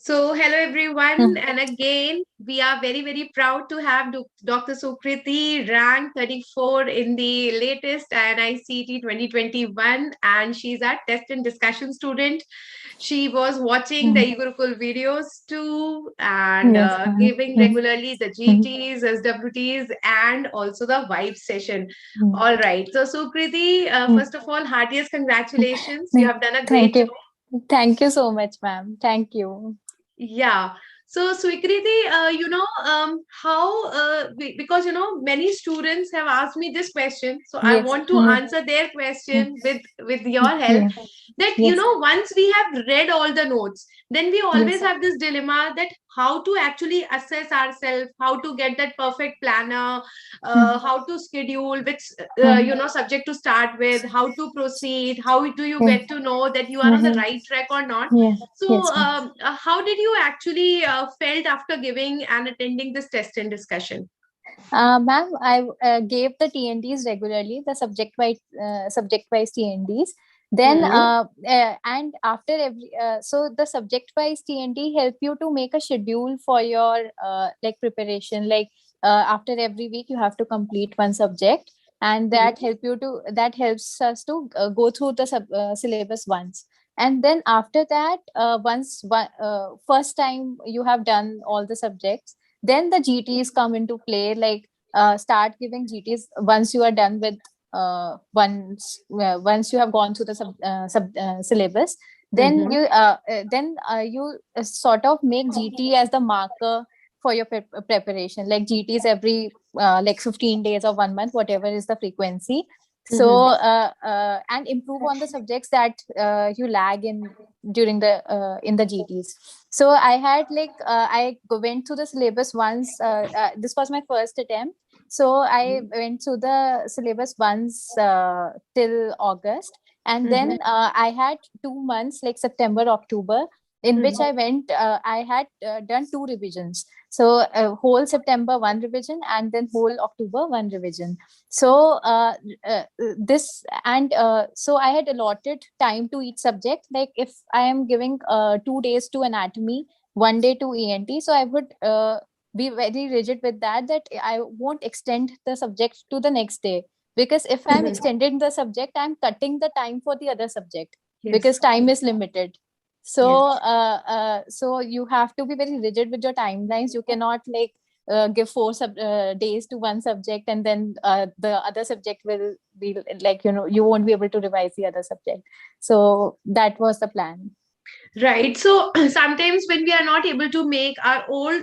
So, hello everyone, and again, we are very, very proud to have Dr. Sukriti ranked 34 in the latest INI-CET 2021, and she's a test and discussion student. She was watching the Mm. eGurukul videos too, and Yes, ma'am. giving Mm. regularly the Mm. GTs, SWTs, and also the vibe session. Mm. All right. So, Sukriti, Mm. first of all, heartiest congratulations. You Mm. have done a great Thank you. job. Thank you so much, ma'am. Thank you. Yeah. So, Swikriti, how, because, many students have asked me this question. So, I Yes. want to Mm. answer their Mm. question with your help. Yeah. That, Yes. once we have read all the notes, then we always Yes. have this dilemma that how to actually assess ourselves, how to get that perfect planner, Mm. how to schedule which, Mm. subject to start with, how to proceed, how do you Yeah. get to know that you are on the Mhm. right track or not. Yeah. So, Yes, ma'am. how did you actually felt after giving and attending this test and discussion? Ma'am, I gave the TNDs regularly, the subject-wise TNDs. Then, Hmm. and after so the subject-wise TND help you to make a schedule for your like preparation. Like after every week, you have to complete one subject, and that helps us to go through the syllabus once. And then after that, first time you have done all the subjects, then the GTs come into play. Like start giving GTs once you are done with once you have gone through the syllabus. Then Hmm. you sort of make GT as the marker for your preparation. Like GTs every like 15 days or 1 month, whatever is the frequency. So Hmm. and improve on the subjects that you lag in the GTs. So I had like went through the syllabus once. This was my first attempt, so I went through the syllabus once till August, and then Hmm. I had 2 months, like September, October, in which Hmm. I went. I had done two revisions. So whole September one revision, and then whole October one revision. So this and so I had allotted time to each subject. Like if I am giving 2 days to anatomy, 1 day to ENT, so I would be very rigid with that I won't extend the subject to the next day, because if I'm Hmm. extending the subject, I'm cutting the time for the other subject, Yes. because time is limited. So Yes. so you have to be very rigid with your timelines. You cannot like give days to one subject, and then the other subject will be like, you won't be able to revise the other subject. So that was the plan. Right. So sometimes when we are not able to make our old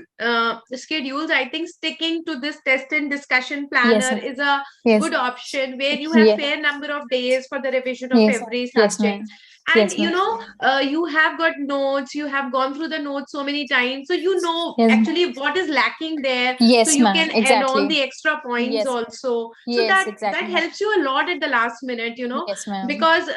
schedules, I think sticking to this test and discussion Yes, planner ma'am. is a Yes. good option where you have Yeah. fair number of days for the revision of Yes. every Yes, subject. ma'am. And Yes, ma'am. you have got notes, you have gone through the notes so many times, so you know Yes. actually what is lacking there. So Yes, you ma'am. can add on Exactly. the extra points Yes. also. So Yes, that exactly, ma'am. helps you a lot at the last minute, Yes, ma'am. because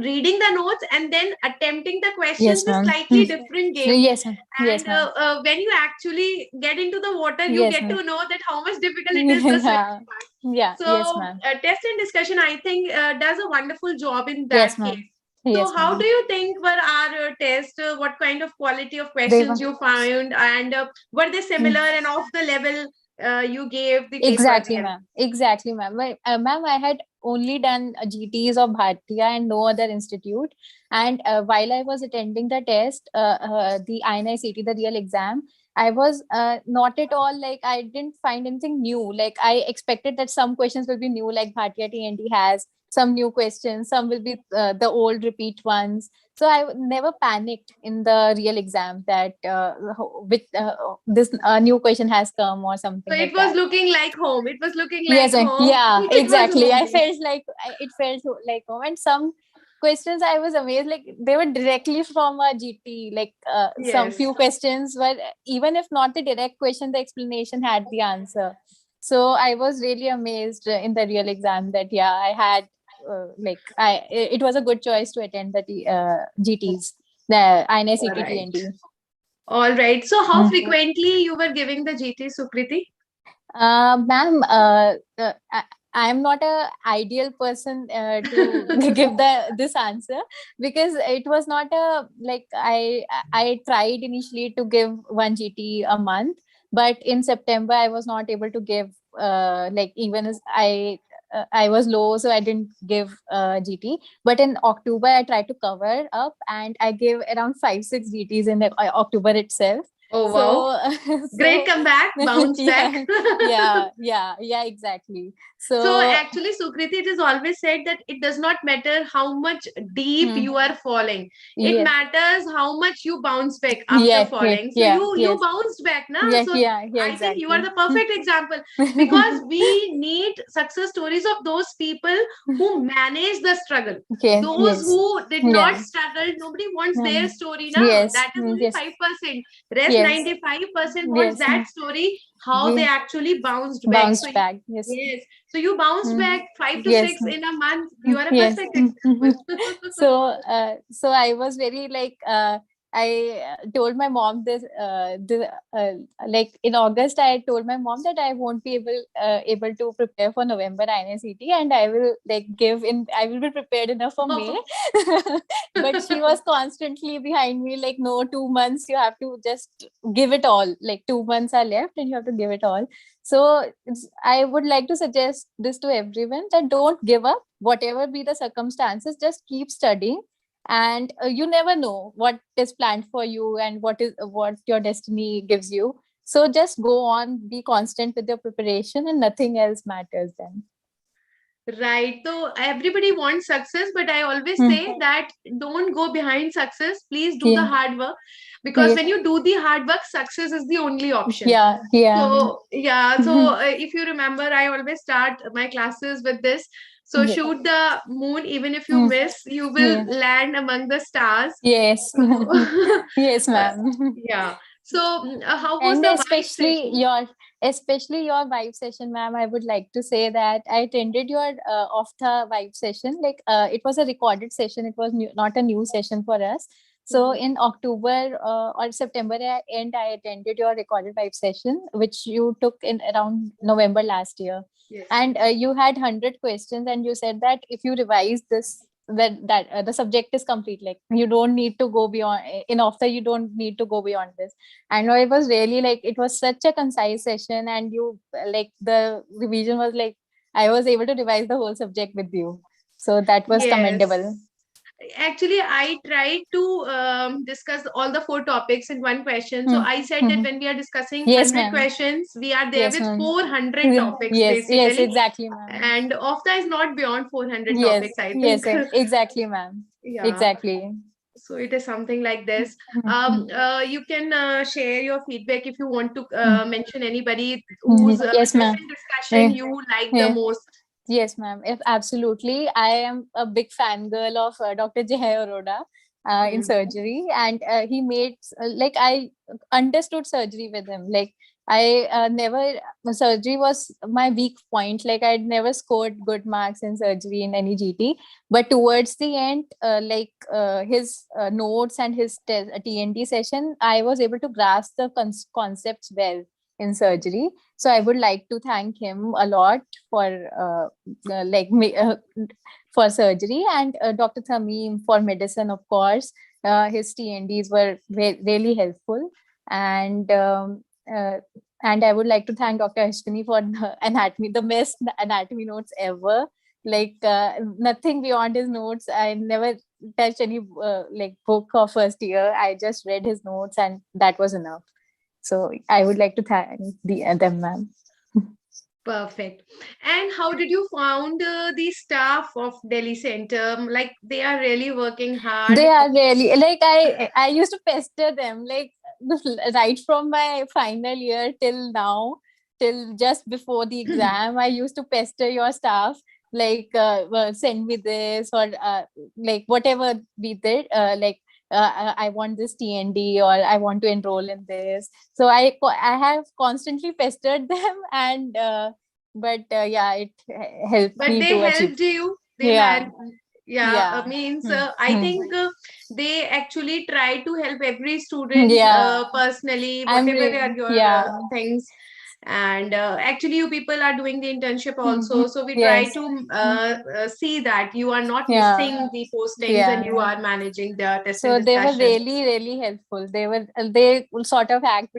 reading the notes and then attempting the questions Yes, is ma'am. slightly different game. Yes, ma'am. Yes, And ma'am. when you actually get into the water, you Yes, get ma'am. to know that how much difficult it is, the swim Yeah. part. Yeah. Yes, So ma'am. test and discussion, I think, does a wonderful job in that Yes, case. ma'am. So Yes, how do ma'am. you think were our tests? What kind of quality of They questions were. you found, and were they similar and off the level you gave the paper Exactly, there? ma'am. Exactly, ma'am. Ma'am, I had only done GTs of Bhatia and no other institute. And while I was attending the test, the INI-CET, the real exam, I was not at all like, I didn't find anything new. Like I expected that some questions will be new, like Bhatia TNT has some new questions, some will be the old repeat ones. So I never panicked in the real exam that with this new question has come or So something it like was that. looking like home. It was looking Yes, like home. yeah, It was exactly. home. I felt like it felt like home, and some questions I was amazed, like they were directly from a GT. Like some Yes. few questions were, even if not the direct question, the explanation had the answer. So I was really amazed in the real exam that yeah, I had like it was a good choice to attend the GTs, the All INICET right. TND. All right. So how frequently you were giving the GT, Sukriti? Ma'am, I'm not a ideal person to give this answer, because it was not a like I tried initially to give 1 GT a month, but in September I was not able to give like, even as I was low, so I didn't give GT. But in October I tried to cover up, and I gave around 5-6 GTs in October itself. Oh, wow. So Great so comeback, bounce back. yeah, yeah, exactly. So So actually, Sukriti, it is always said that it does not matter how much deep hmm, you are falling. It yes, matters how much you bounce back after yes, yes, falling. So yeah, you yes, bounced back, na? yeah, So yeah, I think you are exactly. the perfect example, because we need success stories of those people who manage the struggle. Okay, Those yes, who did not yeah, struggle, nobody wants their um, story now. yes, That is only yes, 5%. Rest yes, 95% wants yes, that story, how they we actually bounced back. So bounced back. Yes. yes. So you bounced Mm, back five to yes, six in a month. You are a yes. perfect example. So so I was very like I told my mom this like in August I told my mom that I won't be able to prepare for November INI-CET, and I will like I will be prepared enough for May. But she was constantly behind me like, no, 2 months you have to just give it all, like 2 months are left and you have to give it all. So I would like to suggest this to everyone, that don't give up, whatever be the circumstances, just keep studying. And you never know what is planned for you and what your destiny gives you. So just go on, be constant with your preparation, and nothing else matters then. Right. So everybody wants success, but I always Hmm. say that don't go behind success. Please do the Yeah. hard work, because Yeah. when you do the hard work, success is the only option. Yeah. Yeah. So yeah, so Mhm. if you remember, I always start my classes with this. So Yeah. shoot the moon, even if you Hmm. miss, you will Yeah. land among the stars. Yes. So Yes, uh, ma'am. yeah. So how was And the vibe session? especially your vibe session, ma'am, I would like to say that I attended your off the vibe session. Like it was a recorded session, it was not a new session for us. So Mhm. in October or September end, I attended your recorded vibe session, which you took in around November last year. Yes. And you had 100 questions, and you said that if you revise this, that the subject is complete. Like you don't need to go beyond, in after you don't need to go beyond this. I know it was really like, it was such a concise session, and you like the revision was like, I was able to revise the whole subject with you. So that was commendable. Yes. Actually, I tried to discuss all the four topics in one question. So Hmm. I said that Hmm. when we are discussing Yes, 100 ma'am. questions, we are there Yes, with ma'am. 400 topics Yes, yes, basically. exactly, ma'am. And OFTA is not beyond 400 Yes, topics, I yes, think. exactly, ma'am. Yeah. Exactly. So it is something like this. Mhm. You can share your feedback if you want to Mhm. mention anybody whose Yes, ma'am. session discussion Eh, you like the eh. most. Yes, ma'am. If absolutely, I am a big fangirl of Dr. Jai Arora in Hmm. surgery, and he made like I understood surgery with him. Like I never surgery was my weak point. Like I'd never scored good marks in surgery in any GT, but towards the end, like his notes and his TND session, I was able to grasp the concepts well in surgery. So I would like to thank him a lot for like for surgery, and Dr. Thamim for medicine, of course. His TNDs were really helpful, and uh, and I would like to thank Dr. Ashwini for the anatomy, the best anatomy notes ever. Like nothing beyond his notes. I never touched any like book of first year. I just read his notes, and that was enough. So I would like to thank them, ma'am. Perfect. And how did you found the staff of Delhi Center? Like they are really working hard. They are really like, I used to pester them like right from my final year till now, till just before the exam. I used to pester your staff like well, send me this, or like whatever we did, like I want this TND, or I want to enroll in this. So I have constantly pestered them, and but yeah, it helped But me they to achieve. helped you. They Yeah, man, yeah. yeah. Means Hmm. I Hmm. think they actually try to help every student Yeah, personally, I'm whatever re- are your yeah, things. And actually you people are doing the internship also, so we try Yes. to see that you are not Yeah. missing the postings and you Yeah. are managing the test and So they were discussion. really, really helpful. They will sort of act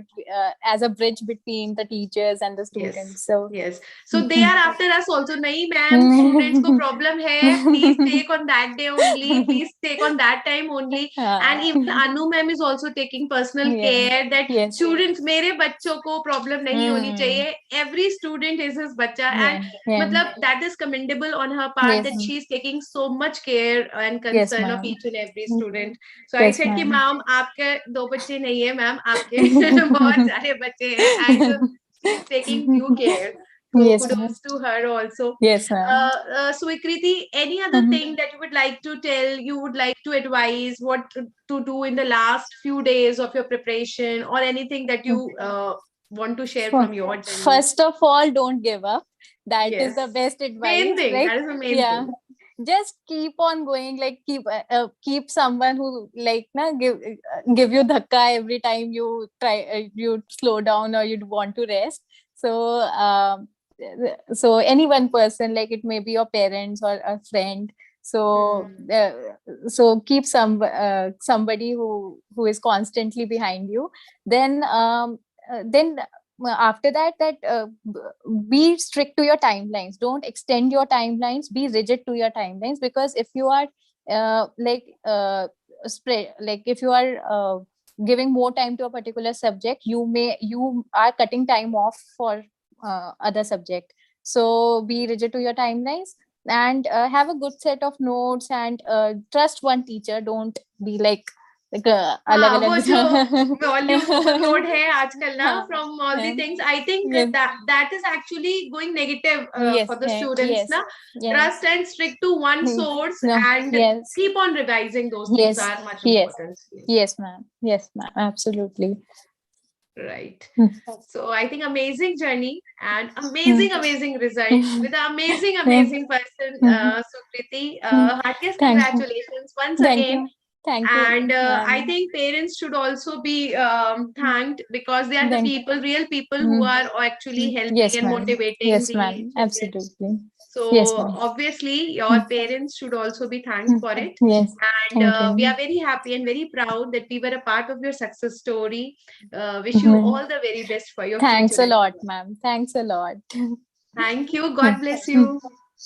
as a bridge between the teachers and the Yes, students. So yes. So they are after us also. Nahi, ma'am, students ko problem hai. Please take on that day only. Please take on that time only. And even Anu ma'am is also taking personal yeah. care that Yes. students, मेरे बच्चों को problem नहीं होनी चाहिए. Every student is his bacha, and Yeah. Yeah. matlab that is commendable on her part Yes. that she is taking so much care and Yes, concern of ma'am. each and every student. So I Yes, said कि ma'am. ma'am आपके दो बच्चे नहीं है ma'am, आपके बहुत सारे बच्चे हैं. And she's taking due care. So Yes, ma'am. kudos to her also. Yes, ma'am. Sukriti, any other thing that you would like to tell, you would like to advise what to do in the last few days of your preparation, or anything that you want to share from your journey? First of all, don't give up. That is Yes. the best Main advice. thing. Like, That is the main yeah, thing. just keep on going. Like, keep someone who like give you dhakka every time you try you slow down or you want to rest. So so any one person, like it may be your parents or a friend. So so keep somebody who is constantly behind you. Then after that, be strict to your timelines. Don't extend your timelines. Be rigid to your timelines, because if you are spread, like if you are giving more time to a particular subject, you are cutting time off for other subject. So be rigid to your timelines, and have a good set of notes, and trust one teacher. Don't be like अलग हाँ, वो जो अलग. Volume overload है आजकल ना, हाँ, from all the things, I think yes, that is actually going negative yes, for the students yes, na. yes. Trust and stick to one source No, and yes, keep on revising. Those things yes, are much yes, important. yes, ma'am. Yes, ma'am. Absolutely. Right. Hmm. So I think amazing journey and Hmm. amazing result with an Yeah. amazing person, Mhm. Sukriti. Hmm. Heartiest Thank you. congratulations once Thank again. you. Thank you, And I ma'am. think parents should also be thanked, because they are the Thank people, real people who you. are actually helping Yes, and ma'am. motivating Yes, the ma'am. children. Absolutely. Yes, So ma'am. obviously, your parents should also be thanked for it. Yes. And Thank we are you. very happy and very proud that we were a part of your success story. Wish you all the very best for your future Thanks a lot, endeavors. ma'am. Thanks a lot. Thank you. God bless you.